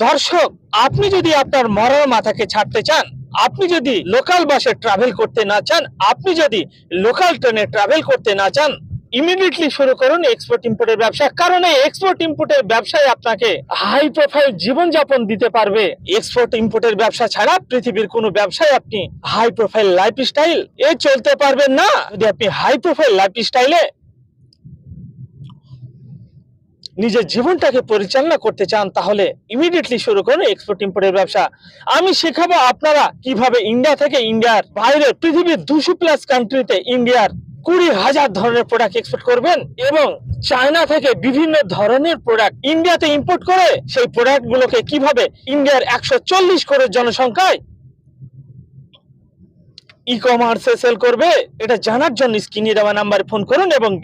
দর্শক, আপনি যদি আপনার মরার মাথাকে ছাড়তে চান, আপনি যদি লোকাল বাসে ট্রাভেল করতে না চান, আপনি যদি লোকাল ট্রেনে ট্রাভেল করতে না চান, ইমিডিয়েটলি শুরু করুন এক্সপোর্ট ইম্পোর্টের ব্যবসা। কারণ এই এক্সপোর্ট ইম্পোর্টের ব্যবসায় আপনাকে হাই প্রোফাইল জীবনযাপন দিতে পারবে। এক্সপোর্ট ইম্পোর্টের ব্যবসা ছাড়া পৃথিবীর কোনো ব্যবসায় আপনি হাই প্রোফাইল লাইফস্টাইল চলতে পারবেন না। যদি আপনি হাই প্রোফাইল লাইফস্টাইলে নিজের জীবনটাকে পরিচালনা করতে চান, তাহলে ইমিডিয়েটলি শুরু করুন এক্সপোর্ট ইম্পোর্টের ব্যবসা। আমি শেখাবো আপনারা কিভাবে ইন্ডিয়া থেকে ইন্ডিয়ার বাইরে পৃথিবীর 200+ কান্ট্রিতে ইন্ডিয়ার 20,000 ধরনের প্রোডাক্ট এক্সপোর্ট করবেন এবং চায়না থেকে বিভিন্ন ধরনের প্রোডাক্ট ইন্ডিয়াতে ইম্পোর্ট করে সেই প্রোডাক্ট গুলোকে কিভাবে ইন্ডিয়ার 140 করোড় জনসংখ্যায় ই কমার্সে সেল করবে, এটা জানার জন্য স্ক্রিনে দেওয়া নাম্বারে ফোন করুন এবং